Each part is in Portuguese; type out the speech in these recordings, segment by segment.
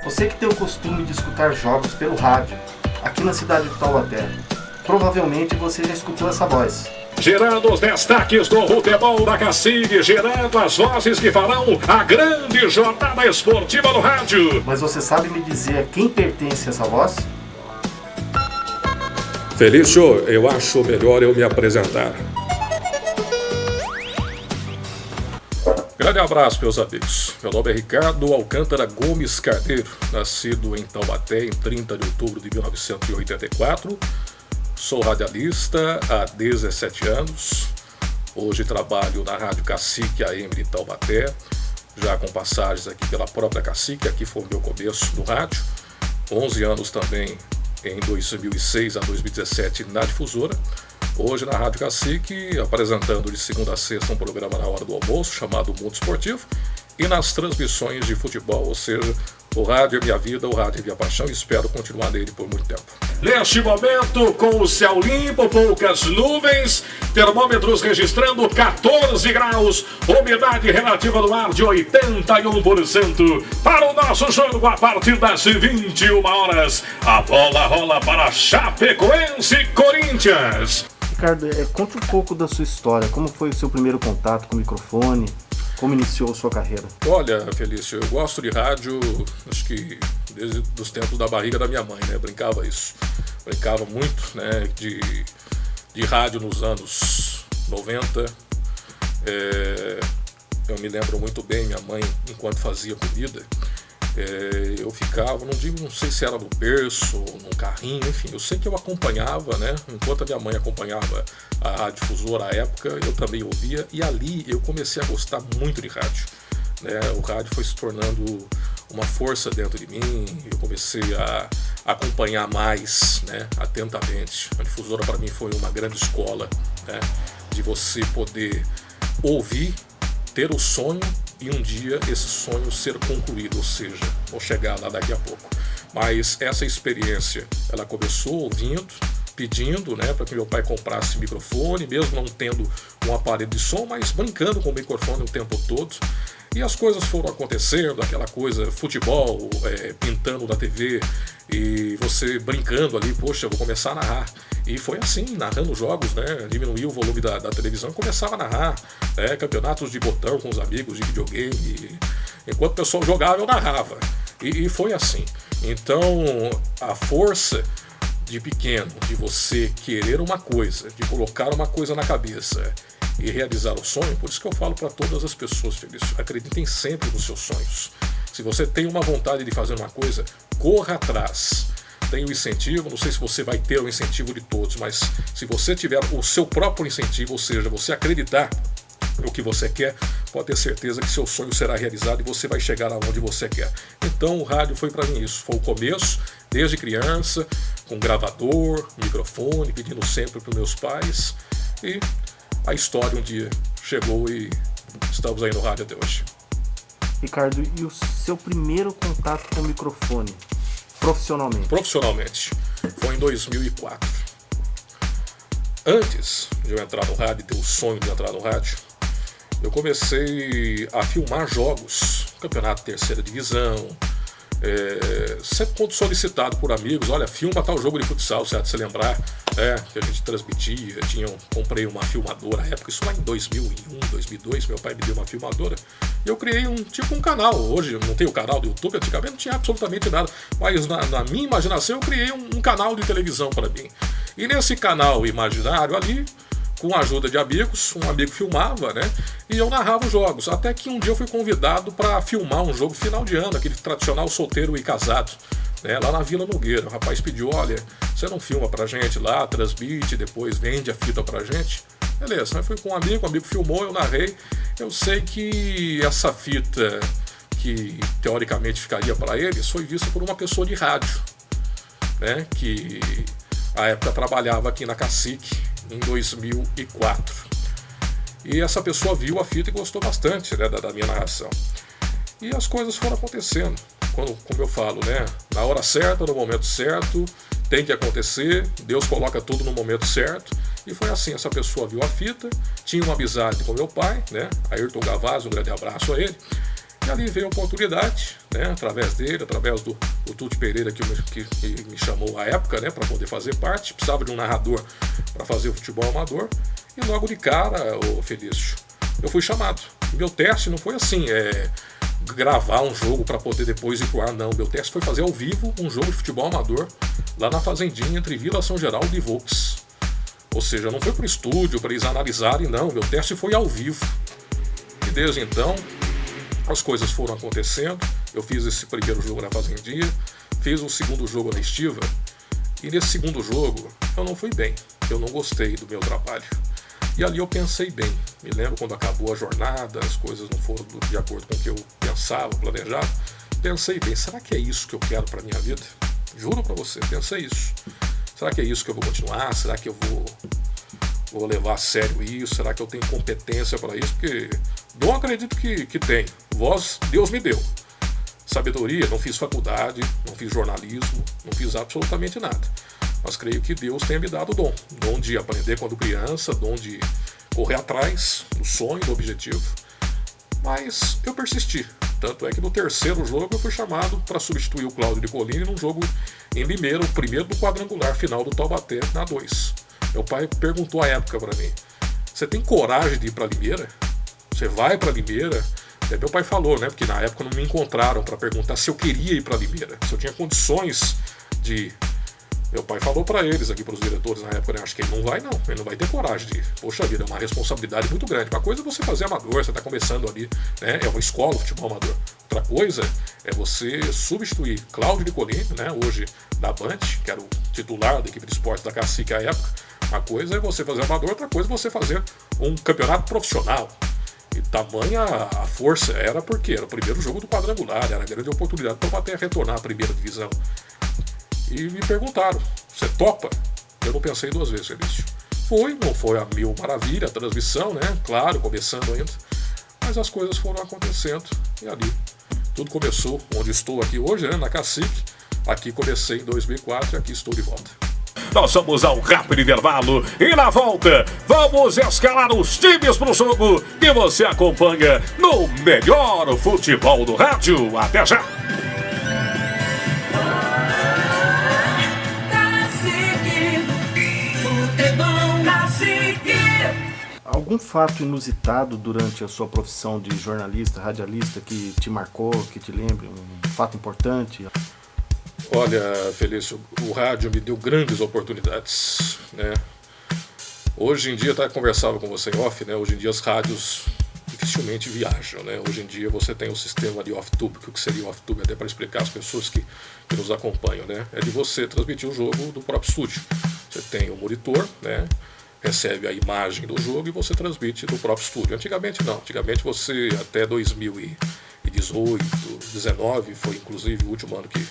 Você que tem o costume de escutar jogos pelo rádio, aqui na cidade de Taubaté, provavelmente você já escutou essa voz. Gerando os destaques do futebol da Cacique, gerando as vozes que farão a grande jornada esportiva no rádio. Mas você sabe me dizer a quem pertence essa voz? Felício, eu acho melhor eu me apresentar. Grande abraço, meus amigos. Meu nome é Ricardo Alcântara Gomes Carneiro, nascido em Taubaté em 30 de outubro de 1984. Sou radialista há 17 anos. Hoje trabalho na Rádio Cacique AM de Taubaté, já com passagens aqui pela própria Cacique. Aqui foi o meu começo no rádio. 11 anos também em 2006 a 2017 na difusora. Hoje na Rádio Cacique, apresentando de segunda a sexta um programa na hora do almoço chamado Mundo Esportivo, e nas transmissões de futebol, ou seja, o rádio é minha vida, o rádio é minha paixão, e espero continuar nele por muito tempo. Neste momento, com o céu limpo, poucas nuvens, termômetros registrando 14 graus, umidade relativa do ar de 81%. Para o nosso jogo, a partir das 21 horas, a bola rola para Chapecoense e Corinthians. Ricardo, conte um pouco da sua história, como foi o seu primeiro contato com o microfone, como iniciou a sua carreira? Olha, Felício, eu gosto de rádio, acho que desde os tempos da barriga da minha mãe, né? Brincava isso. Brincava muito, né? De rádio nos anos 90. Eu me lembro muito bem, minha mãe, enquanto fazia comida, eu ficava, não sei se era no berço ou num carrinho, enfim, eu sei que eu acompanhava, né? Enquanto a minha mãe acompanhava a difusora à época, eu também ouvia, e ali eu comecei a gostar muito de rádio, né? O rádio foi se tornando uma força dentro de mim, eu comecei a acompanhar mais, né, atentamente. A difusora para mim foi uma grande escola, né, de você poder ouvir, ter o sonho e um dia esse sonho ser concluído, ou seja, vou chegar lá daqui a pouco. Mas essa experiência, ela começou ouvindo, pedindo, né, para que meu pai comprasse microfone, mesmo não tendo um aparelho de som, mas brincando com o microfone o tempo todo. E as coisas foram acontecendo, aquela coisa, futebol, pintando na TV, e você brincando ali, poxa, eu vou começar a narrar. E foi assim, narrando jogos, né? Diminuí o volume da televisão e começava a narrar, né? Campeonatos de botão com os amigos de videogame. Enquanto o pessoal jogava, eu narrava. E foi assim. Então, a força de pequeno, de você querer uma coisa, de colocar uma coisa na cabeça e realizar o sonho, por isso que eu falo para todas as pessoas, Felício, acreditem sempre nos seus sonhos. Se você tem uma vontade de fazer uma coisa, corra atrás. Tem o incentivo, não sei se você vai ter o incentivo de todos, mas se você tiver o seu próprio incentivo, ou seja, você acreditar no que você quer, pode ter certeza que seu sonho será realizado e você vai chegar aonde você quer. Então o rádio foi para mim isso, foi o começo, desde criança, com gravador, microfone, pedindo sempre para meus pais, e a história um dia chegou e estamos aí no rádio até hoje. Ricardo, e o seu primeiro contato com o microfone, profissionalmente? Profissionalmente, foi em 2004. Antes de eu entrar no rádio, ter o sonho de entrar no rádio, eu comecei a filmar jogos, campeonato de terceira divisão, sempre quando solicitado por amigos, olha, filma tal jogo de futsal, você há de se lembrar, que a gente transmitia, comprei uma filmadora, na época, isso lá em 2001, 2002, meu pai me deu uma filmadora, e eu criei um canal. Hoje eu não tenho canal do YouTube, antigamente não tinha absolutamente nada, mas na minha imaginação eu criei um canal de televisão para mim, e nesse canal imaginário ali, com a ajuda de amigos, um amigo filmava, né? E eu narrava os jogos. Até que um dia eu fui convidado para filmar um jogo final de ano, aquele tradicional solteiro e casado, né? Lá na Vila Nogueira. O rapaz pediu, olha, você não filma pra gente lá, transmite, depois vende a fita pra gente? Beleza, eu fui com um amigo, o amigo filmou, eu narrei. Eu sei que essa fita, que teoricamente ficaria para eles, foi vista por uma pessoa de rádio, né? Que à época trabalhava aqui na Cacique, em 2004. E essa pessoa viu a fita e gostou bastante, né, da minha narração. E as coisas foram acontecendo. Como eu falo, né? Na hora certa, no momento certo, tem que acontecer, Deus coloca tudo no momento certo. E foi assim, essa pessoa viu a fita, tinha uma amizade com meu pai, né? Ayrton Gavazzi, um grande abraço a ele. E ali veio a oportunidade, né? Através dele, através do Tuti Pereira, que me chamou à época, né? Para poder fazer parte. Precisava de um narrador para fazer o futebol amador. E logo de cara, ô Felício, eu fui chamado. Meu teste não foi assim, gravar um jogo para poder depois ir pro ar, não. Meu teste foi fazer ao vivo um jogo de futebol amador lá na Fazendinha, entre Vila São Geraldo e Volks. Ou seja, não foi pro estúdio para eles analisarem, não. Meu teste foi ao vivo. E desde então, as coisas foram acontecendo. Eu fiz esse primeiro jogo na Fazendinha, fiz o segundo jogo na Estiva. E nesse segundo jogo, eu não fui bem. Eu não gostei do meu trabalho. E ali eu pensei bem. Me lembro quando acabou a jornada, as coisas não foram de acordo com o que eu pensava, planejava. Pensei bem, será que é isso que eu quero para minha vida? Juro para você, pensei isso. Será que é isso que eu vou continuar? Será que eu vou levar a sério isso? Será que eu tenho competência para isso? Porque dom acredito que tem. Voz Deus me deu. Sabedoria, não fiz faculdade, não fiz jornalismo, não fiz absolutamente nada. Mas creio que Deus tenha me dado o dom. Dom de aprender quando criança, dom de correr atrás do sonho, do objetivo. Mas eu persisti. Tanto é que no terceiro jogo eu fui chamado para substituir o Cláudio Nicolini num jogo em Limeira, o primeiro do quadrangular final do Taubaté, na 2. Meu pai perguntou à época para mim, você tem coragem de ir para Limeira? Você vai para Limeira? Meu pai falou, né? Porque na época não me encontraram para perguntar se eu queria ir para Limeira, se eu tinha condições de... Meu pai falou para eles aqui, para os diretores na época, né? Acho que ele não vai não, ele não vai ter coragem de ir. Poxa vida, é uma responsabilidade muito grande. Uma coisa é você fazer amador, você está começando ali, né? É uma escola de futebol amador. Outra coisa é você substituir Cláudio Nicolini, né? Hoje da Band, que era o titular da equipe de esportes da Cacique à época. Uma coisa é você fazer amador, outra coisa é você fazer um campeonato profissional. E tamanha a força era porque era o primeiro jogo do quadrangular, era a grande oportunidade para bater a retornar à primeira divisão. E me perguntaram, você topa? Eu não pensei duas vezes, Felício. Não foi a mil maravilha a transmissão, né? Claro, começando ainda. Mas as coisas foram acontecendo e ali tudo começou onde estou aqui hoje, né? Na Cacique. Aqui comecei em 2004 e aqui estou de volta. Nós vamos ao rápido intervalo e na volta vamos escalar os times para o jogo que você acompanha no melhor futebol do rádio. Até já! Algum fato inusitado durante a sua profissão de jornalista, radialista, que te marcou, que te lembre, um fato importante? Olha, Felício, o rádio me deu grandes oportunidades, né? Hoje em dia, até conversava com você em off, né? Hoje em dia as rádios dificilmente viajam, né? Hoje em dia você tem um sistema de off-tube, que o que seria off-tube, até para explicar às pessoas que nos acompanham, né? É de você transmitir o jogo do próprio estúdio. Você tem o monitor, né? Recebe a imagem do jogo e você transmite do próprio estúdio. Antigamente não, antigamente você até 2018, 2019, foi inclusive o último ano que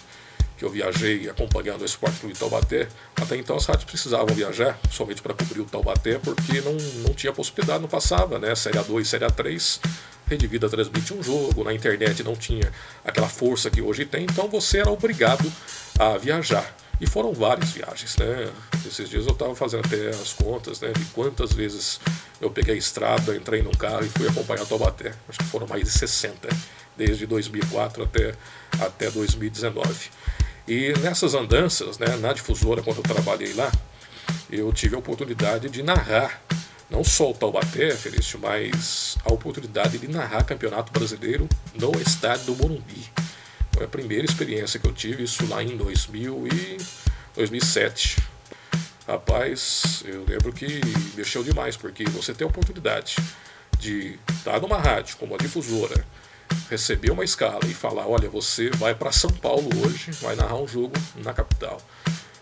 eu viajei acompanhando o Esporte Clube Taubaté. Até então as rádios precisavam viajar, somente para cobrir o Taubaté, porque não tinha possibilidade, não passava, né? Série A2, Série A3, Rede Vida transmite um jogo, na internet não tinha aquela força que hoje tem, então você era obrigado a viajar. E foram várias viagens, né? Esses dias eu estava fazendo até as contas, né, de quantas vezes eu peguei a estrada, entrei num carro e fui acompanhar Taubaté. Acho que foram mais de 60, desde 2004 até 2019. E nessas andanças, né, na difusora, quando eu trabalhei lá, eu tive a oportunidade de narrar, não só o Taubaté, Felício, mas a oportunidade de narrar Campeonato Brasileiro no estádio do Morumbi. Foi a primeira experiência que eu tive, isso lá em 2007. Rapaz, eu lembro que mexeu demais, porque você tem a oportunidade de estar numa rádio, como a difusora, receber uma escala e falar, olha, você vai para São Paulo hoje, vai narrar um jogo na capital.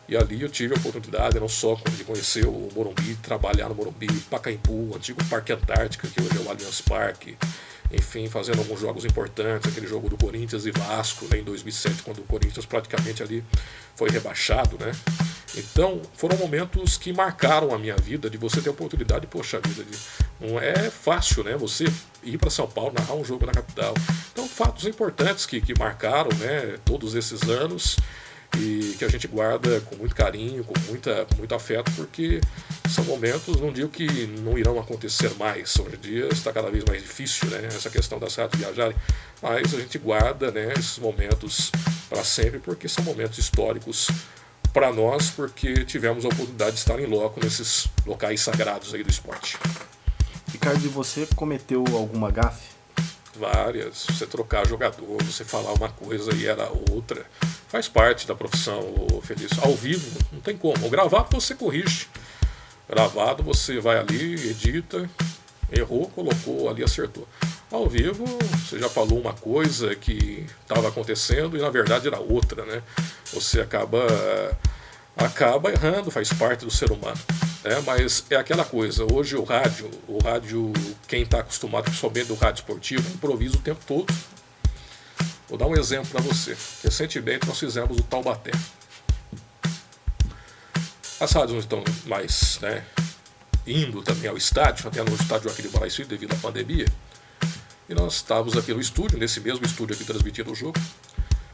E ali eu tive a oportunidade não só de conhecer o Morumbi, trabalhar no Morumbi, Pacaembu, o antigo Parque Antártica, que hoje é o Allianz Parque, enfim, fazendo alguns jogos importantes, aquele jogo do Corinthians e Vasco, né, em 2007, quando o Corinthians praticamente ali foi rebaixado, né? Então, foram momentos que marcaram a minha vida, de você ter a oportunidade, poxa vida, não é fácil, né, você ir para São Paulo, narrar um jogo na capital. Então, fatos importantes que marcaram, né, todos esses anos, e que a gente guarda com muito carinho, com muito afeto, porque são momentos, não digo que não irão acontecer mais. Hoje em dia está cada vez mais difícil, né, essa questão das rádios viajarem, mas a gente guarda, né, esses momentos para sempre, porque são momentos históricos para nós, porque tivemos a oportunidade de estar em loco nesses locais sagrados aí do esporte. Ricardo, e você cometeu alguma gafe? Várias. Você trocar jogador, você falar uma coisa e era outra. Faz parte da profissão, Felício. Ao vivo, não tem como. O gravado você corrige. Gravado você vai ali, edita, errou, colocou ali, acertou. Ao vivo, você já falou uma coisa que estava acontecendo e na verdade era outra, né? Você acaba errando, faz parte do ser humano. Mas é aquela coisa, hoje o rádio, quem está acostumado principalmente do rádio esportivo, improvisa o tempo todo. Vou dar um exemplo para você. Recentemente nós fizemos o Taubaté. As rádios não estão mais, né, indo também ao estádio, até no estádio aqui de Moraes Filho, devido à pandemia. E nós estávamos aqui no estúdio, nesse mesmo estúdio aqui transmitindo o jogo.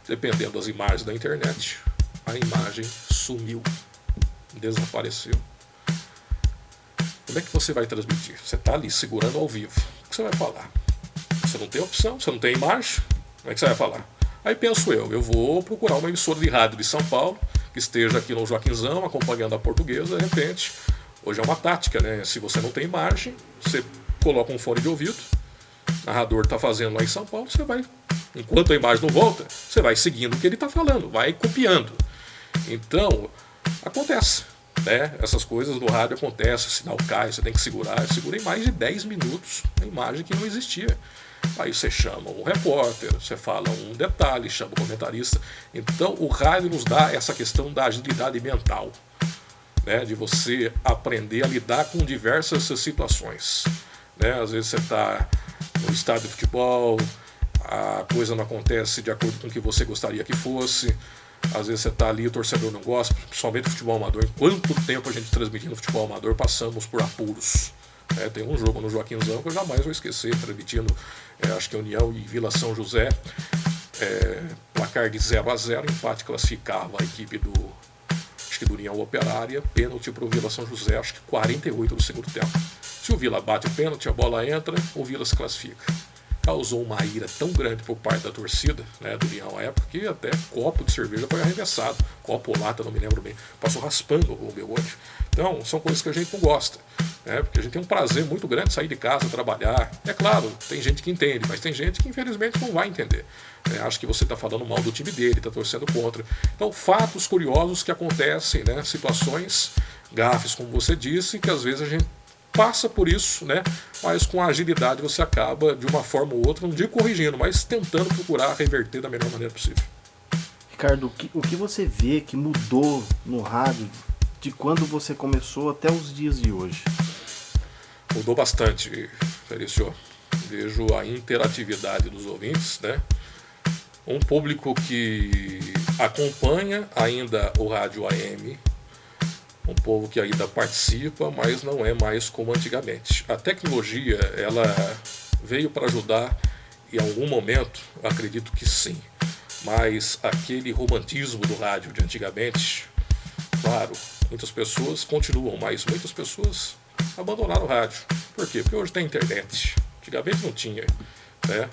Dependendo das imagens da internet, a imagem sumiu, desapareceu. Como é que você vai transmitir? Você está ali segurando ao vivo. O que você vai falar? Você não tem opção, você não tem imagem. Como é que você vai falar? Aí penso eu vou procurar uma emissora de rádio de São Paulo, que esteja aqui no Joaquinzão, acompanhando a Portuguesa, de repente. Hoje é uma tática, né? Se você não tem imagem, você coloca um fone de ouvido, o narrador está fazendo lá em São Paulo, você vai, enquanto a imagem não volta, você vai seguindo o que ele está falando, vai copiando. Então, acontece. Essas coisas no rádio acontecem, o sinal cai, você tem que segurar. Eu segurei mais de 10 minutos a imagem que não existia. Aí você chama um repórter, você fala um detalhe, chama o comentarista. Então o rádio nos dá essa questão da agilidade mental, né, de você aprender a lidar com diversas situações. Às vezes você está no estádio de futebol, a coisa não acontece de acordo com o que você gostaria que fosse. Às vezes você está ali, o torcedor não gosta, principalmente do futebol amador. Em quanto tempo a gente transmitindo futebol amador, passamos por apuros. Tem um jogo no Joaquinzão que eu jamais vou esquecer, transmitindo, acho que União e Vila São José, placar de 0-0, empate classificava a equipe do União Operária, pênalti para o Vila São José, acho que 48 do segundo tempo. Se o Vila bate o pênalti, a bola entra, o Vila se classifica. Causou uma ira tão grande por parte da torcida, né, do União à época, que até copo de cerveja foi arremessado, copo ou lata, não me lembro bem, passou raspando o meu olho. Então, são coisas que a gente não gosta, né, porque a gente tem um prazer muito grande de sair de casa, trabalhar. É claro, tem gente que entende, mas tem gente que infelizmente não vai entender. Acha que você está falando mal do time dele, está torcendo contra. Então, fatos curiosos que acontecem, né, situações, gafes, como você disse, que às vezes a gente passa por isso, né? Mas com agilidade você acaba, de uma forma ou outra, não digo corrigindo, mas tentando procurar reverter da melhor maneira possível. Ricardo, o que você vê que mudou no rádio de quando você começou até os dias de hoje? Mudou bastante, Felício. Vejo a interatividade dos ouvintes, né? Um público que acompanha ainda o rádio AM, um povo que ainda participa, mas não é mais como antigamente. A tecnologia, ela veio para ajudar em algum momento, acredito que sim, mas aquele romantismo do rádio de antigamente, claro, muitas pessoas continuam, mas muitas pessoas abandonaram o rádio. Por quê? Porque hoje tem internet. Antigamente não tinha, né?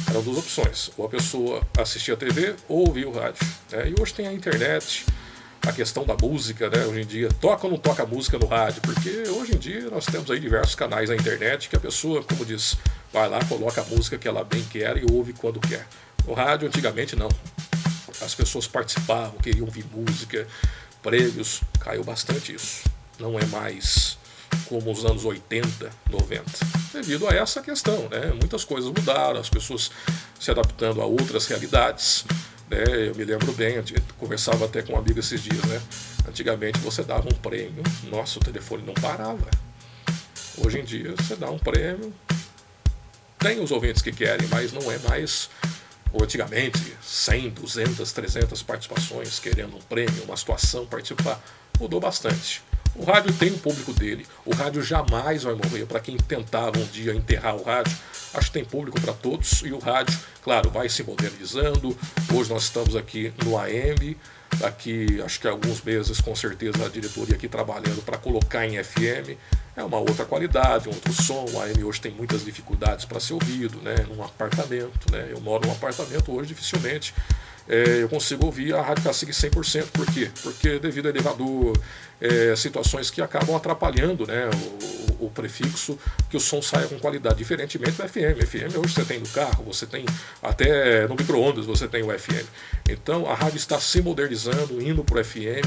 Eram duas opções, ou a pessoa assistia a TV ou ouvia o rádio, né? E hoje tem a internet. A questão da música, né, hoje em dia, toca ou não toca música no rádio, porque hoje em dia nós temos aí diversos canais na internet que a pessoa, como diz, vai lá, coloca a música que ela bem quer e ouve quando quer. No rádio, antigamente, não. As pessoas participavam, queriam ouvir música, prêmios, caiu bastante isso. Não é mais como os anos 80, 90. Devido a essa questão, né, muitas coisas mudaram, as pessoas se adaptando a outras realidades. Eu me lembro bem, eu conversava até com um amigo esses dias, né? Antigamente você dava um prêmio, nossa, o telefone não parava. Hoje em dia você dá um prêmio, tem os ouvintes que querem, mas não é mais ou antigamente 100, 200, 300 participações, querendo um prêmio, uma situação, participar. Mudou bastante. O rádio tem um público dele, o rádio jamais vai morrer. Para quem tentava um dia enterrar o rádio, acho que tem público para todos, e o rádio, claro, vai se modernizando. Hoje nós estamos aqui no AM, daqui acho que alguns meses com certeza a diretoria aqui trabalhando para colocar em FM. É uma outra qualidade, um outro som. O AM hoje tem muitas dificuldades para ser ouvido, né? Num apartamento, né? Eu moro num apartamento hoje, dificilmente eu consigo ouvir a Rádio Cacique 100%. Por quê? Porque devido ao elevador, situações que acabam atrapalhando, né, o prefixo, que o som saia com qualidade, diferentemente do FM. FM hoje você tem no carro, você tem até no micro-ondas, você tem o FM. Então a rádio está se modernizando, indo para o FM,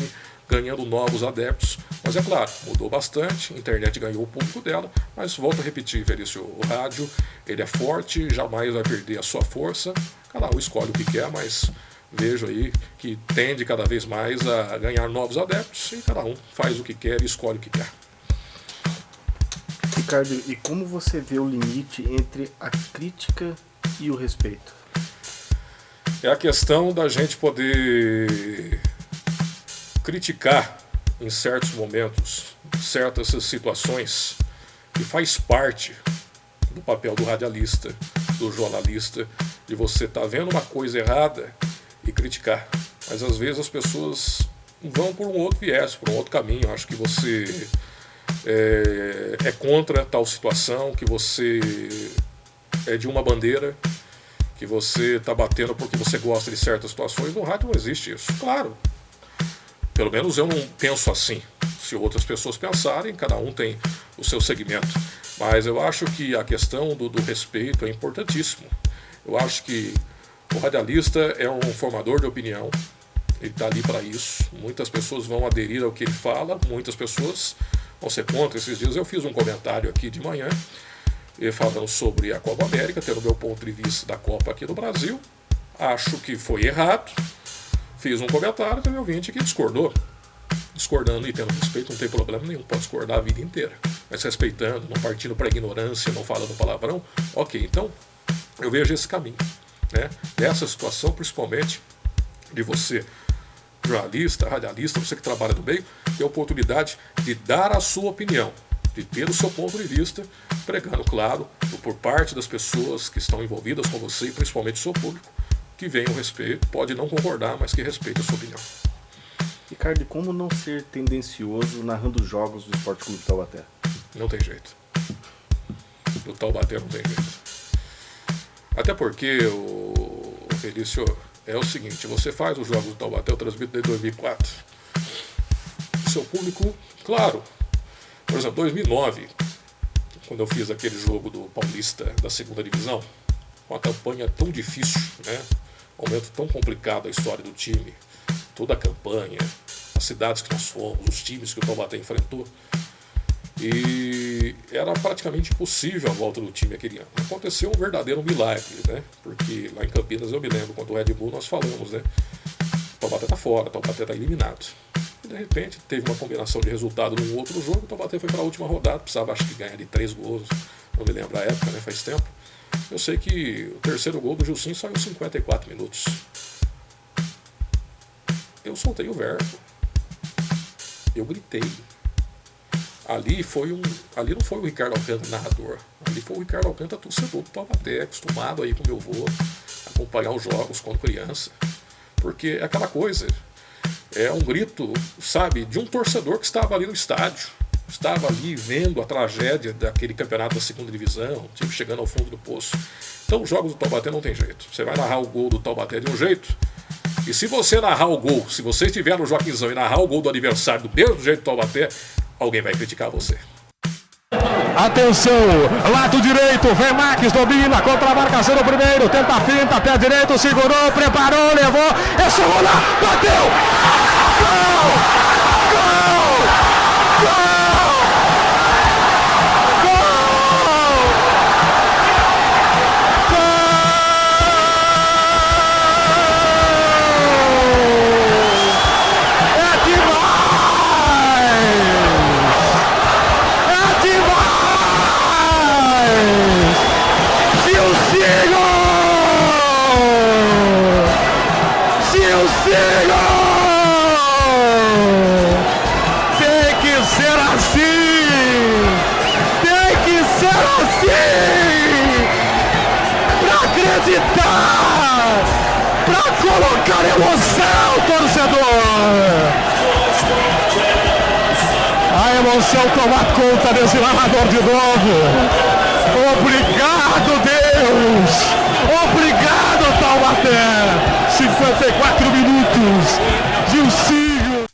ganhando novos adeptos, mas é claro, mudou bastante, a internet ganhou o público dela, mas volto a repetir, Felício, o rádio, ele é forte, jamais vai perder a sua força, cada um escolhe o que quer, mas vejo aí que tende cada vez mais a ganhar novos adeptos, e cada um faz o que quer e escolhe o que quer. Ricardo, e como você vê o limite entre a crítica e o respeito? É a questão da gente poder criticar em certos momentos, certas situações, que faz parte do papel do radialista, do jornalista, de você estar vendo uma coisa errada e criticar. Mas às vezes as pessoas vão por um outro viés, por um outro caminho. Acho que você é contra tal situação, que você é de uma bandeira, que você está batendo porque você gosta de certas situações. No rádio não existe isso. Claro, pelo menos eu não penso assim. Se outras pessoas pensarem, cada um tem o seu segmento. Mas eu acho que a questão do respeito é importantíssimo. Eu acho que o radialista é um formador de opinião. Ele está ali para isso. Muitas pessoas vão aderir ao que ele fala, muitas pessoas vão ser contra. Esses dias eu fiz um comentário aqui de manhã, falando sobre a Copa América, tendo o meu ponto de vista da Copa aqui no Brasil. Acho que foi errado. Fiz um comentário, teve um ouvinte que discordou. Discordando e tendo respeito, não tem problema nenhum, pode discordar a vida inteira. Mas respeitando, não partindo para a ignorância, não falando palavrão, ok, então eu vejo esse caminho, né? Dessa situação, principalmente de você, jornalista, radialista, você que trabalha no meio, ter a oportunidade de dar a sua opinião, de ter o seu ponto de vista, pregando, claro, por parte das pessoas que estão envolvidas com você e principalmente o seu público, que venha o respeito, pode não concordar, mas que respeite a sua opinião. Ricardo, como não ser tendencioso narrando jogos do Esporte Clube Taubaté? Não tem jeito. Do Taubaté não tem jeito. Até porque, o Felício, é o seguinte, você faz os jogos do Taubaté, eu transmito desde 2004. O seu público, claro, por exemplo, 2009, quando eu fiz aquele jogo do Paulista da segunda divisão, uma campanha tão difícil, né? Um momento tão complicado da história do time, toda a campanha, as cidades que nós fomos, os times que o Taubaté enfrentou, e era praticamente impossível a volta do time aquele ano. Aconteceu um verdadeiro milagre, né? Porque lá em Campinas eu me lembro, quando o Red Bull nós falamos, né? O Taubaté está fora, o Taubaté está eliminado. E de repente teve uma combinação de resultado num outro jogo, o Taubaté foi para a última rodada, precisava acho que ganhar de 3 gols, não me lembro a época, né? Faz tempo. Eu sei que o terceiro gol do Gilcinho saiu 54 minutos. Eu soltei o verbo. Eu gritei. Ali não foi o Ricardo Alcântara narrador. Ali foi o Ricardo Alcântara torcedor do Taubaté, acostumado aí com meu avô, acompanhar os jogos quando criança. Porque é aquela coisa, é um grito, sabe, de um torcedor que estava ali no estádio. Estava ali vendo a tragédia daquele campeonato da segunda divisão, o time chegando ao fundo do poço. Então os jogos do Taubaté não tem jeito. Você vai narrar o gol do Taubaté de um jeito, e se você narrar o gol, se você estiver no Joaquinzão e narrar o gol do adversário do mesmo jeito do Taubaté, alguém vai criticar você. Atenção, lado direito, vem Max, domina, contra a marcação do primeiro, tenta a finta, pé direito, segurou, preparou, levou, é só rolar, bateu! Gol! Gol! Gol! colocar emoção, torcedor! A emoção toma conta desse narrador de novo. Obrigado, Deus! Obrigado, Taubaté! 54 minutos, Gilcinho.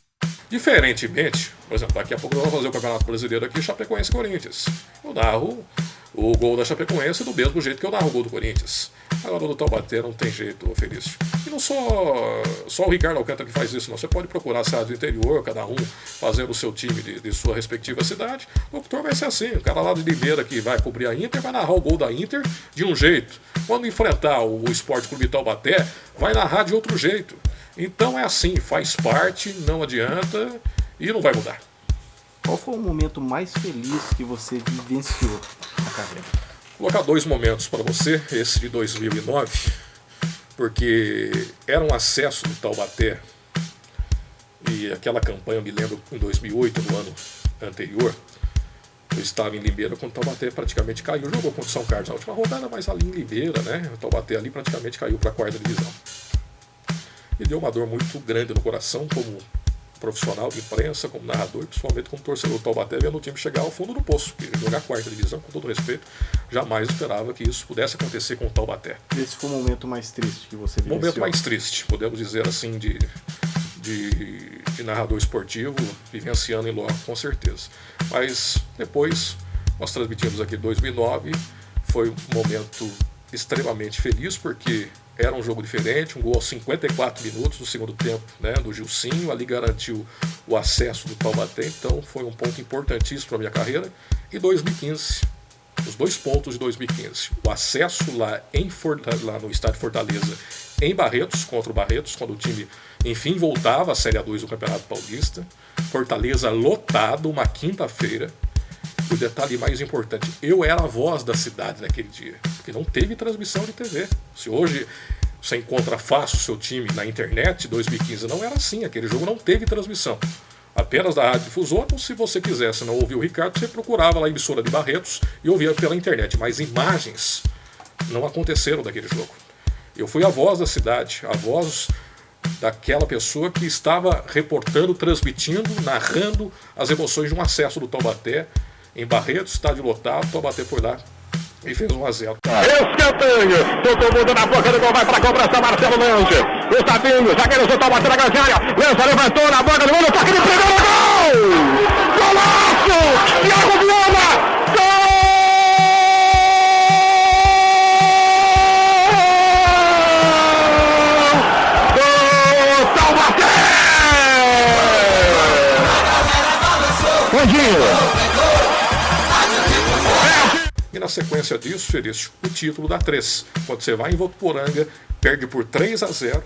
Diferentemente, por exemplo, daqui a pouco nós vamos fazer o Campeonato Brasileiro aqui, Chapecoense e Corinthians. Eu narro o gol da Chapecoense do mesmo jeito que eu narro o gol do Corinthians. Agora, do Taubaté não tem jeito, Felício. E não só o Ricardo Alcântara que faz isso, não. Você pode procurar cidade do interior, cada um fazendo o seu time de sua respectiva cidade. O locutor vai ser assim. O cara lá de Limeira que vai cobrir a Inter vai narrar o gol da Inter de um jeito. Quando enfrentar o Esporte Clube Taubaté, vai narrar de outro jeito. Então é assim, faz parte, não adianta e não vai mudar. Qual foi o momento mais feliz que você vivenciou na carreira? Vou colocar 2 momentos para você, esse de 2009, porque era um acesso do Taubaté, e aquela campanha, eu me lembro, em 2008, no ano anterior, eu estava em Limeira quando o Taubaté praticamente caiu, jogou contra o São Carlos na última rodada, mas ali em Limeira, né, o Taubaté ali praticamente caiu para a 4ª divisão. E deu uma dor muito grande no coração, como profissional de imprensa, como narrador, principalmente como torcedor do Taubaté, vendo o time chegar ao fundo do poço, porque jogar a 4ª divisão, com todo respeito, jamais esperava que isso pudesse acontecer com o Taubaté. Esse foi o momento mais triste que você vivenciou? O momento mais triste, podemos dizer assim, de narrador esportivo, vivenciando em loco, com certeza. Mas depois, nós transmitimos aqui 2009, foi um momento extremamente feliz, porque era um jogo diferente, um gol aos 54 minutos do segundo tempo, né, do Gilcinho, ali garantiu o acesso do Taubaté, então foi um ponto importantíssimo para a minha carreira. E 2015, os 2 pontos de 2015, o acesso lá no estádio Fortaleza, em Barretos, contra o Barretos, quando o time, enfim, voltava à Série A2 do Campeonato Paulista, Fortaleza lotado, uma quinta-feira. O detalhe mais importante, eu era a voz da cidade naquele dia, porque não teve transmissão de TV. Se hoje você encontra fácil o seu time na internet, 2015 não era assim, aquele jogo não teve transmissão. Apenas da Rádio Difusora, ou se você quisesse não ouvir o Ricardo, você procurava lá a emissora de Barretos e ouvia pela internet, mas imagens não aconteceram daquele jogo. Eu fui a voz da cidade, a voz daquela pessoa que estava reportando, transmitindo, narrando as emoções de um acesso do Taubaté em Barretos, estádio lotado. O Taubaté foi lá e fez 1-0. Escanteio, todo mundo na boca do gol, vai para a cobrança, Marcelo Lange. Gustavinho, zagueiro do Taubaté na grande área. Lança, levantou na boca do gol, toque de primeiro, gol! Golaço! Thiago Viana! E na sequência disso, Felício, o título da 3. Quando você vai em Votuporanga, perde por 3-0.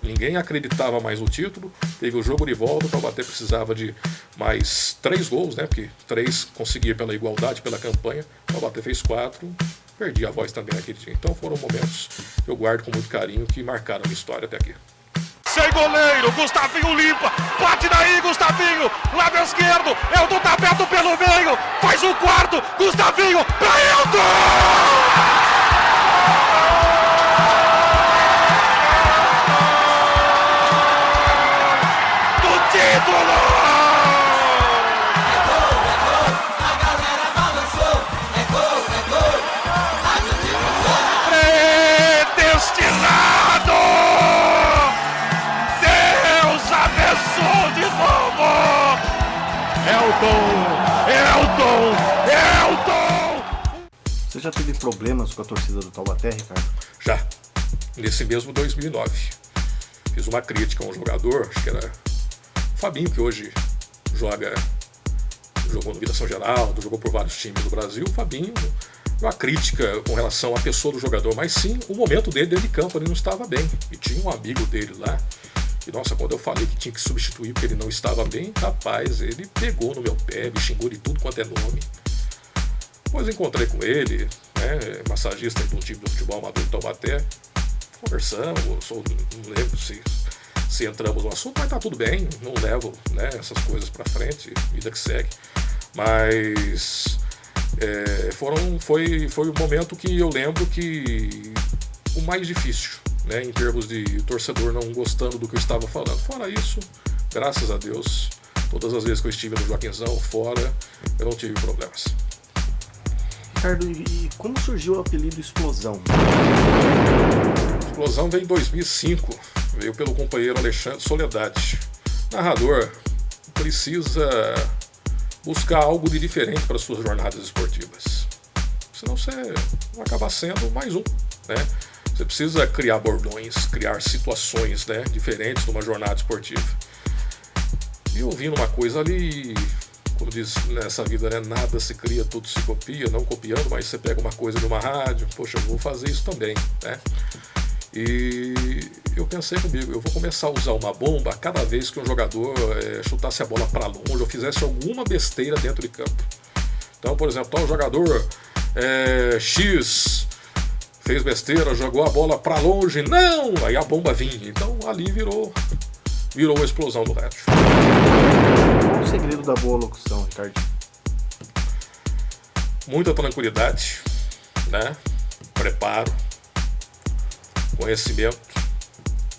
Ninguém acreditava mais no título. Teve o jogo de volta, o Taubaté precisava de mais 3 gols, né? Porque 3 conseguia pela igualdade, pela campanha. O Taubaté fez 4. Perdi a voz também naquele dia. Então foram momentos que eu guardo com muito carinho, que marcaram a minha história até aqui. Sem goleiro, Gustavinho limpa, bate daí, Gustavinho, lado esquerdo, Elton tá aberto pelo meio, faz o 4, Gustavinho, pra Elton! Você já teve problemas com a torcida do Taubaté, Ricardo? Já, nesse mesmo 2009. Fiz uma crítica a um jogador, acho que era o Fabinho, que hoje jogou no Vida São Geraldo, jogou por vários times do Brasil. O Fabinho, uma crítica com relação à pessoa do jogador, mas sim o momento dele dentro de campo, ele não estava bem. E tinha um amigo dele lá, e nossa, quando eu falei que tinha que substituir porque ele não estava bem, rapaz, ele pegou no meu pé, me xingou de tudo quanto é nome. Depois encontrei com ele, né, massagista de um time do futebol amador do Taubaté, conversamos, não lembro se entramos no assunto, mas tá tudo bem, não levo, né, essas coisas pra frente, vida que segue. Mas foi um momento que eu lembro que o mais difícil né, em termos de torcedor não gostando do que eu estava falando. Fora isso, graças a Deus, todas as vezes que eu estive no Joaquinzão, fora, eu não tive problemas. Ricardo, e como surgiu o apelido Explosão? Explosão veio em 2005, veio pelo companheiro Alexandre Soledade. Narrador precisa buscar algo de diferente para suas jornadas esportivas, senão você vai acabar sendo mais um, né? Você precisa criar bordões, criar situações, né, diferentes numa jornada esportiva. E eu vi uma coisa ali, como diz nessa vida, né, nada se cria, tudo se copia, não copiando, mas você pega uma coisa de uma rádio, poxa, eu vou fazer isso também, né? E eu pensei comigo, eu vou começar a usar uma bomba cada vez que um jogador chutasse a bola para longe ou fizesse alguma besteira dentro de campo. Então, por exemplo, o jogador X fez besteira, jogou a bola para longe, não! Aí a bomba vinha. Então ali virou a explosão do rádio. Qual o segredo da boa locução, Ricardo? Muita tranquilidade, né? Preparo, conhecimento,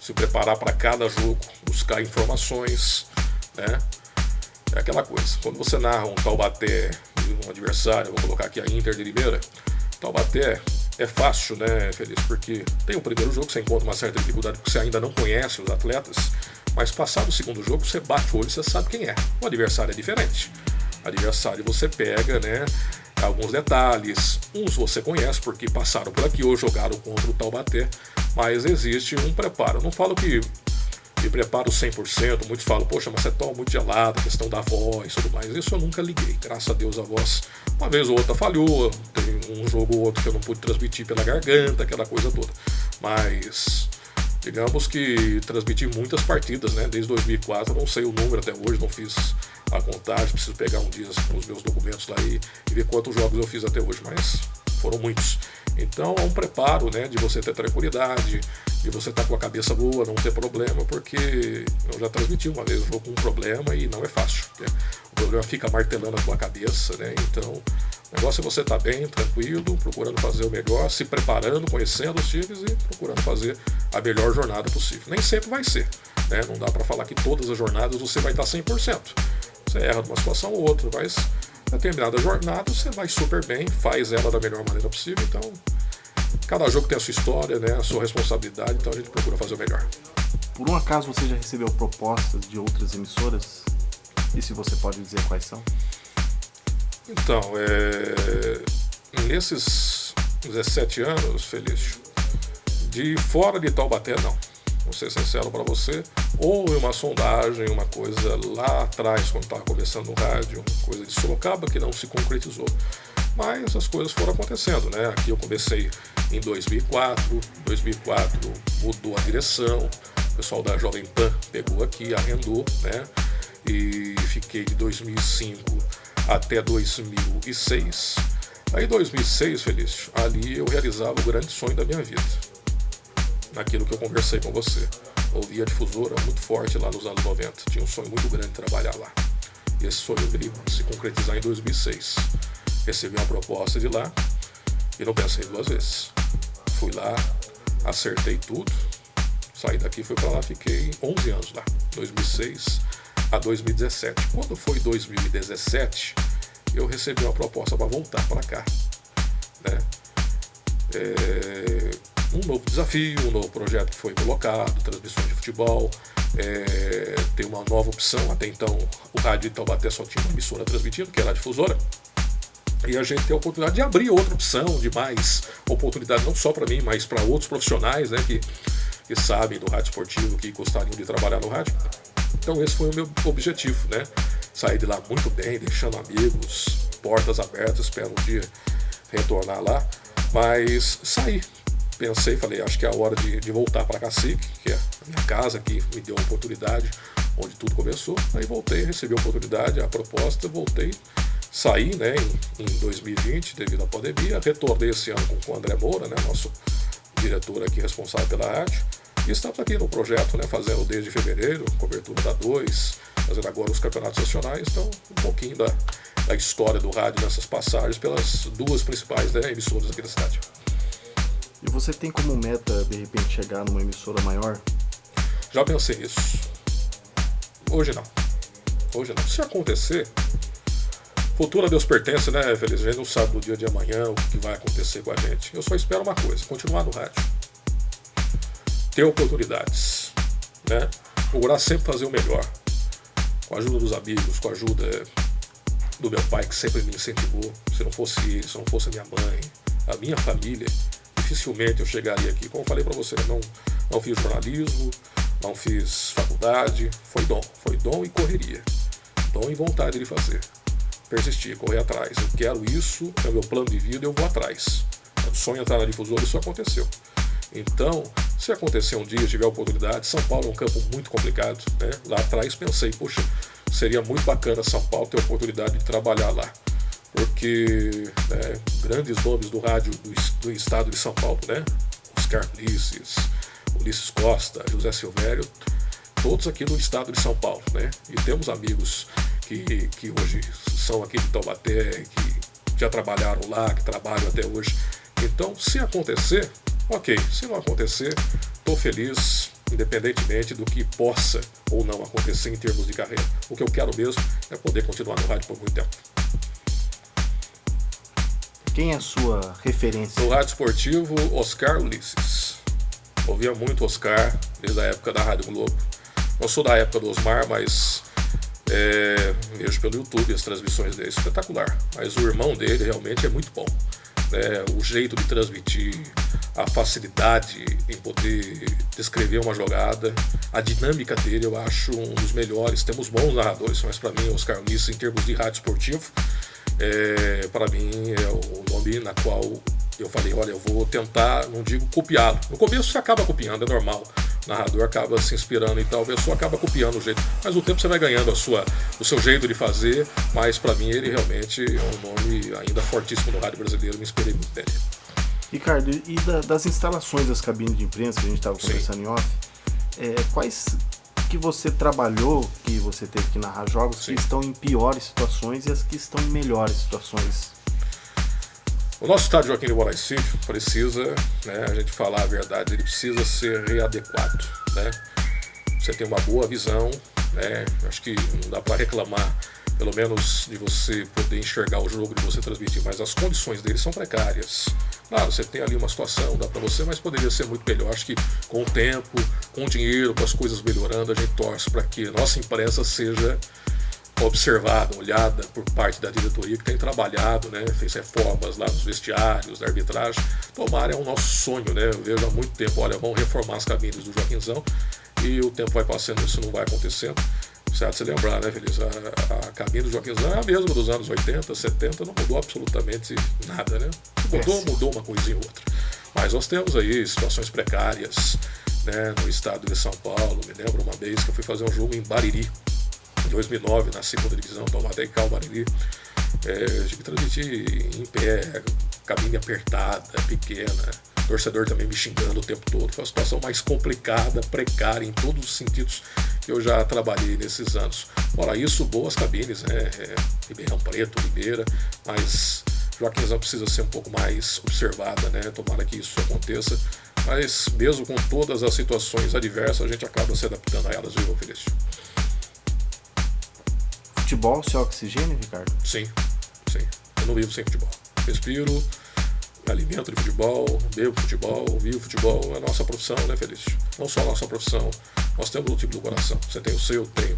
se preparar para cada jogo, buscar informações, né? É aquela coisa, quando você narra um Taubaté e um adversário, vou colocar aqui a Inter de Limeira, Taubaté é fácil, né, Feliz? Porque tem o primeiro jogo, você encontra uma certa dificuldade porque você ainda não conhece os atletas, mas passado o segundo jogo, você bate o olho e você sabe quem é. O adversário é diferente. O adversário você pega, né, alguns detalhes, uns você conhece porque passaram por aqui ou jogaram contra o Taubaté, mas existe um preparo. Eu não falo que me preparo 100%, muitos falam, poxa, mas você toma muito gelado, questão da voz e tudo mais. Isso eu nunca liguei, graças a Deus a voz uma vez ou outra falhou, tem um jogo ou outro que eu não pude transmitir pela garganta, aquela coisa toda. Mas digamos que transmiti muitas partidas, né? Desde 2004, eu não sei o número até hoje, não fiz a contagem, preciso pegar um dia os meus documentos lá e ver quantos jogos eu fiz até hoje, mas foram muitos. Então é um preparo, né, de você ter tranquilidade, de você estar com a cabeça boa, não ter problema, porque eu já transmiti uma vez um jogo com um problema e não é fácil, né? O problema fica martelando a tua cabeça, né? Então o negócio é você estar bem, tranquilo, procurando fazer o melhor, se preparando, conhecendo os times e procurando fazer a melhor jornada possível. Nem sempre vai ser, né? Não dá para falar que todas as jornadas você vai estar 100%. Você erra numa situação ou outra, mas determinada jornada você vai super bem, faz ela da melhor maneira possível. Então cada jogo tem a sua história, né, a sua responsabilidade, então a gente procura fazer o melhor. Por um acaso você já recebeu propostas de outras emissoras? E se você pode dizer quais são? Então, nesses 17 anos, Felício, de fora de Taubaté não, vou ser sincero para você, houve uma sondagem, uma coisa lá atrás, quando estava começando no rádio, coisa de Sorocaba que não se concretizou. Mas as coisas foram acontecendo, né? Aqui eu comecei em 2004 mudou a direção, o pessoal da Jovem Pan pegou aqui, arrendou, né? E fiquei de 2005 até 2006. Aí em 2006, Felício, ali eu realizava o grande sonho da minha vida, naquilo que eu conversei com você. Ouvia a difusora muito forte lá nos anos 90, tinha um sonho muito grande de trabalhar lá. E esse sonho veio se concretizar em 2006. Recebi uma proposta de lá e não pensei duas vezes. Fui lá, acertei tudo, saí daqui, fui para lá, fiquei 11 anos lá, 2006 a 2017. Quando foi 2017, eu recebi uma proposta para voltar para cá, né? Um novo desafio, um novo projeto que foi colocado, transmissões de futebol, tem uma nova opção. Até então o rádio de Taubaté só tinha uma emissora transmitindo, que era a difusora, e a gente tem a oportunidade de abrir outra opção, de mais oportunidade, não só para mim, mas para outros profissionais, né, que sabem do rádio esportivo, que gostariam de trabalhar no rádio. Então esse foi o meu objetivo, né? Sair de lá muito bem, deixando amigos, portas abertas, espero um dia retornar lá, mas saí. Pensei, falei, acho que é a hora de voltar para Cacique, que é a minha casa, que me deu a oportunidade, onde tudo começou. Aí voltei, recebi a oportunidade, a proposta, voltei, saí, né, em 2020, devido à pandemia, retornei esse ano com o André Moura, né, nosso diretor aqui responsável pela rádio, e estamos aqui no projeto, né, fazendo desde fevereiro, cobertura da 2, fazendo agora os campeonatos nacionais, então um pouquinho da história do rádio nessas passagens pelas duas principais, né, emissoras aqui da cidade. E você tem como meta, de repente, chegar numa emissora maior? Já pensei nisso. Hoje não. Se acontecer, futuro a Deus pertence, né, Feliz? A gente não sabe no dia de amanhã o que vai acontecer com a gente. Eu só espero uma coisa, continuar no rádio. Ter oportunidades, né? Procurar sempre fazer o melhor. Com a ajuda dos amigos, com a ajuda do meu pai, que sempre me incentivou. Se não fosse ele, se não fosse a minha mãe, a minha família, dificilmente eu chegaria aqui. Como eu falei para você, não fiz jornalismo, não fiz faculdade, foi dom e correria. Dom e vontade de fazer. Persistir, correr atrás. Eu quero isso, é o meu plano de vida, eu vou atrás. O sonho entrar na difusora, isso aconteceu. Então, se acontecer um dia, tiver oportunidade, São Paulo é um campo muito complicado, né? Lá atrás pensei, poxa, seria muito bacana São Paulo ter a oportunidade de trabalhar lá. Porque grandes nomes do rádio do estado de São Paulo, né? Oscar Ulisses Costa, José Silvério, todos aqui no estado de São Paulo, né? E temos amigos que hoje são aqui de Taubaté, que já trabalharam lá, que trabalham até hoje. Então, se acontecer, ok. Se não acontecer, estou feliz, independentemente do que possa ou não acontecer em termos de carreira. O que eu quero mesmo é poder continuar no rádio por muito tempo. Quem é a sua referência? No rádio esportivo, Oscar Ulisses. Ouvia muito Oscar, desde a época da Rádio Globo. Não sou da época do Osmar, mas vejo pelo YouTube as transmissões dele, espetacular. Mas o irmão dele realmente é muito bom. O jeito de transmitir, a facilidade em poder descrever uma jogada, a dinâmica dele eu acho um dos melhores. Temos bons narradores, mas para mim o Oscar Ulisses, em termos de rádio esportivo, para mim é o nome na qual eu falei, olha, eu vou tentar, não digo copiá-lo. No começo você acaba copiando, é normal. O narrador acaba se inspirando e tal, a pessoa acaba copiando o jeito. Mas o tempo você vai ganhando o seu jeito de fazer, mas para mim ele realmente é um nome ainda fortíssimo no rádio brasileiro, me inspirei muito nele. Ricardo, e das instalações das cabines de imprensa que a gente estava conversando em off, quais que você trabalhou, que você teve que narrar jogos, que estão em piores situações e as que estão em melhores situações? O nosso estádio Joaquim de Moraes Filho precisa, a gente falar a verdade, ele precisa ser readequado, né? Você tem uma boa visão, acho que não dá para reclamar, pelo menos de você poder enxergar o jogo, de você transmitir, mas as condições dele são precárias. Claro, você tem ali uma situação, dá para você, mas poderia ser muito melhor. Acho que com o tempo, com o dinheiro, com as coisas melhorando, a gente torce para que a nossa imprensa seja observada, olhada por parte da diretoria que tem trabalhado, fez reformas lá nos vestiários, na arbitragem. Tomara, é o nosso sonho, eu vejo há muito tempo, olha, vamos reformar as cabines do Joaquinzão, e o tempo vai passando, isso não vai acontecendo. Certo, você lembrar, Feliz? A cabine do Joaquinzão é a mesma dos anos 80, 70, não mudou absolutamente nada, Mudou uma coisinha ou outra. Mas nós temos aí situações precárias, no estado de São Paulo. Me lembro uma vez que eu fui fazer um jogo em Bariri, em 2009, na segunda divisão, Taubaté e Cal Bariri. Tive que transmitir em pé, cabine apertada, pequena, torcedor também me xingando o tempo todo. Foi uma situação mais complicada, precária em todos os sentidos que eu já trabalhei nesses anos. Fora isso, boas cabines, Ribeirão Preto, Limeira, mas Joaquinzão precisa ser um pouco mais observada, Tomara que isso aconteça, mas mesmo com todas as situações adversas, a gente acaba se adaptando a elas, viu, Felício? Futebol, seu oxigênio, Ricardo? Sim. Eu não vivo sem futebol. Respiro, me alimento de futebol, bebo futebol, vivo futebol. É a nossa profissão, Felício? Não só a nossa profissão, nós temos o time do coração. Você tem o seu, tenho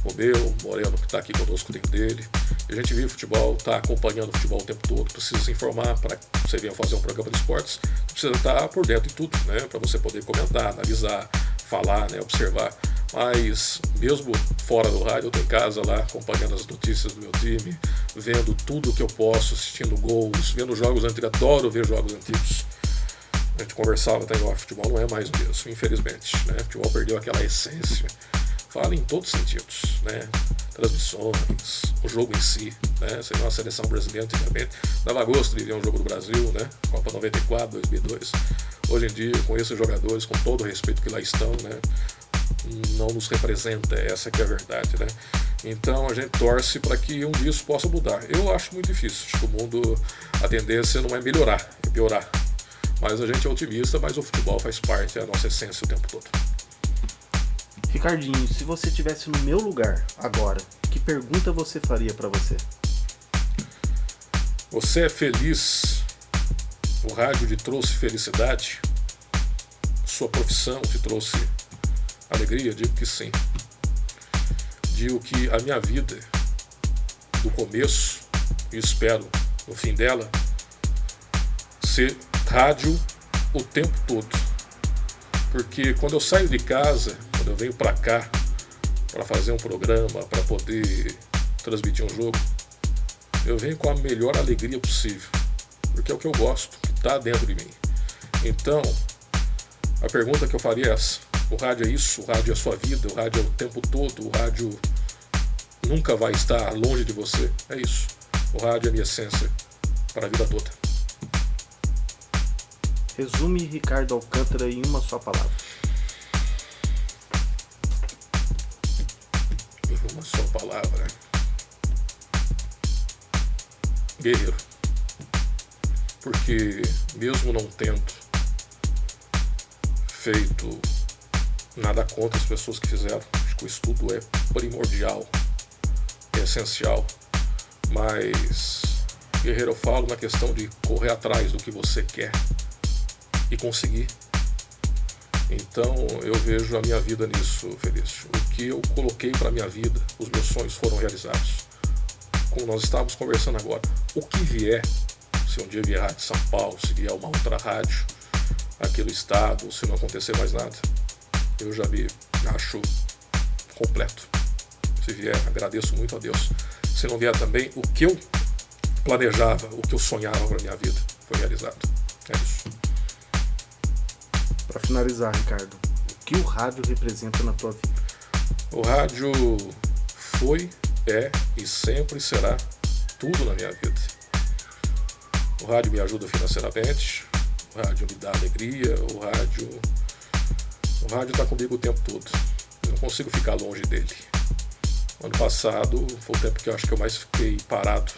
o meu, o Moreno que está aqui conosco, tem o dele. A gente vive futebol, está acompanhando o futebol o tempo todo. Precisa se informar para que você venha fazer um programa de esportes. Precisa estar por dentro de tudo, para você poder comentar, analisar, falar, observar. Mas mesmo fora do rádio, eu estou em casa lá, acompanhando as notícias do meu time, vendo tudo que eu posso, assistindo gols, vendo jogos antigos. Adoro ver jogos antigos. A gente conversava até agora, futebol não é mais o mesmo, infelizmente. Futebol perdeu aquela essência. Fala em todos os sentidos, transmissões, o jogo em si, Você vê uma seleção brasileira antigamente, dava gosto de ver um jogo do Brasil, Copa 94, 2002. Hoje em dia, com esses jogadores, com todo o respeito que lá estão, não nos representa, essa que é a verdade, Então a gente torce para que um dia isso possa mudar. Eu acho muito difícil, acho que o mundo, a tendência não é melhorar, é piorar. Mas a gente é otimista, mas o futebol faz parte da nossa essência o tempo todo. Ricardinho, se você estivesse no meu lugar agora, que pergunta você faria para você? Você é feliz? O rádio lhe trouxe felicidade? Sua profissão te trouxe alegria? Digo que sim. Digo que a minha vida, do começo, e espero no fim dela, ser rádio o tempo todo. Porque quando eu saio de casa, quando eu venho para cá, para fazer um programa, para poder transmitir um jogo, eu venho com a melhor alegria possível, porque é o que eu gosto, que está dentro de mim. Então, a pergunta que eu faria é essa: o rádio é isso, o rádio é a sua vida, o rádio é o tempo todo, o rádio nunca vai estar longe de você. É isso, o rádio é a minha essência para a vida toda. Resume Ricardo Alcântara em uma só palavra. Em uma só palavra: guerreiro. Porque mesmo não tendo feito nada contra as pessoas que fizeram, acho que o estudo é primordial, é essencial, mas guerreiro eu falo na questão de correr atrás do que você quer e conseguir. Então eu vejo a minha vida nisso, Felício. O que eu coloquei para a minha vida, os meus sonhos foram realizados. Como nós estávamos conversando agora, o que vier, se um dia vier a Rádio São Paulo, se vier uma outra rádio aqui no estado, se não acontecer mais nada, eu já me acho completo. Se vier, agradeço muito a Deus. Se não vier também, o que eu planejava, o que eu sonhava para a minha vida foi realizado. É isso. Para finalizar, Ricardo, o que o rádio representa na tua vida? O rádio foi, é e sempre será tudo na minha vida. O rádio me ajuda financeiramente, o rádio me dá alegria, o rádio está comigo o tempo todo. Eu não consigo ficar longe dele. Ano passado foi o tempo que eu acho que eu mais fiquei parado,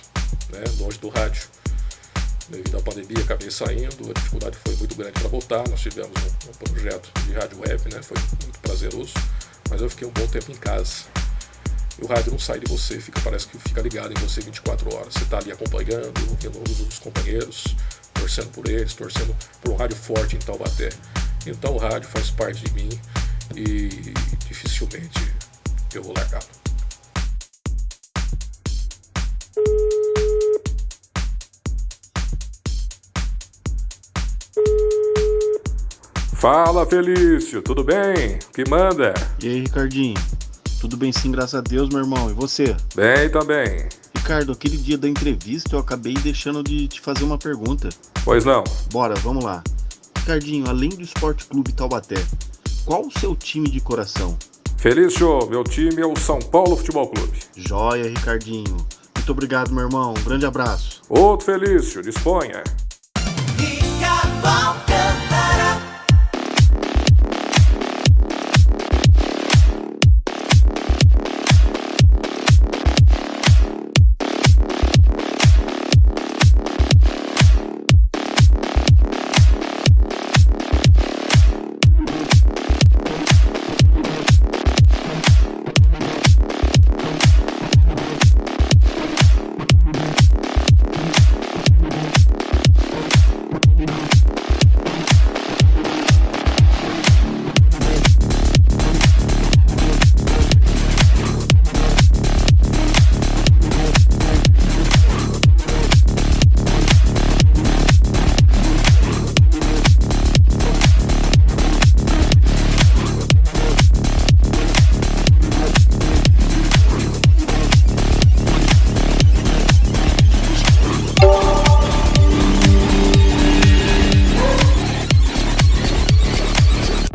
né, longe do rádio. Devido à pandemia, acabei saindo, a dificuldade foi muito grande para voltar. Nós tivemos um projeto de rádio web, né, foi muito prazeroso, mas eu fiquei um bom tempo em casa. E o rádio não sai de você, parece que fica ligado em você 24 horas. Você está ali acompanhando, ouvindo os companheiros, torcendo por eles, torcendo por um rádio forte em Taubaté. Então o rádio faz parte de mim e dificilmente eu vou largá-lo. Fala, Felício, tudo bem? O que manda? E aí, Ricardinho? Tudo bem sim, graças a Deus, meu irmão. E você? Bem também. Ricardo, aquele dia da entrevista eu acabei deixando de te fazer uma pergunta. Pois não. Bora, vamos lá. Ricardinho, além do Esporte Clube Taubaté, qual o seu time de coração? Felício, meu time é o São Paulo Futebol Clube. Joia, Ricardinho. Muito obrigado, meu irmão. Um grande abraço. Outro Felício, disponha.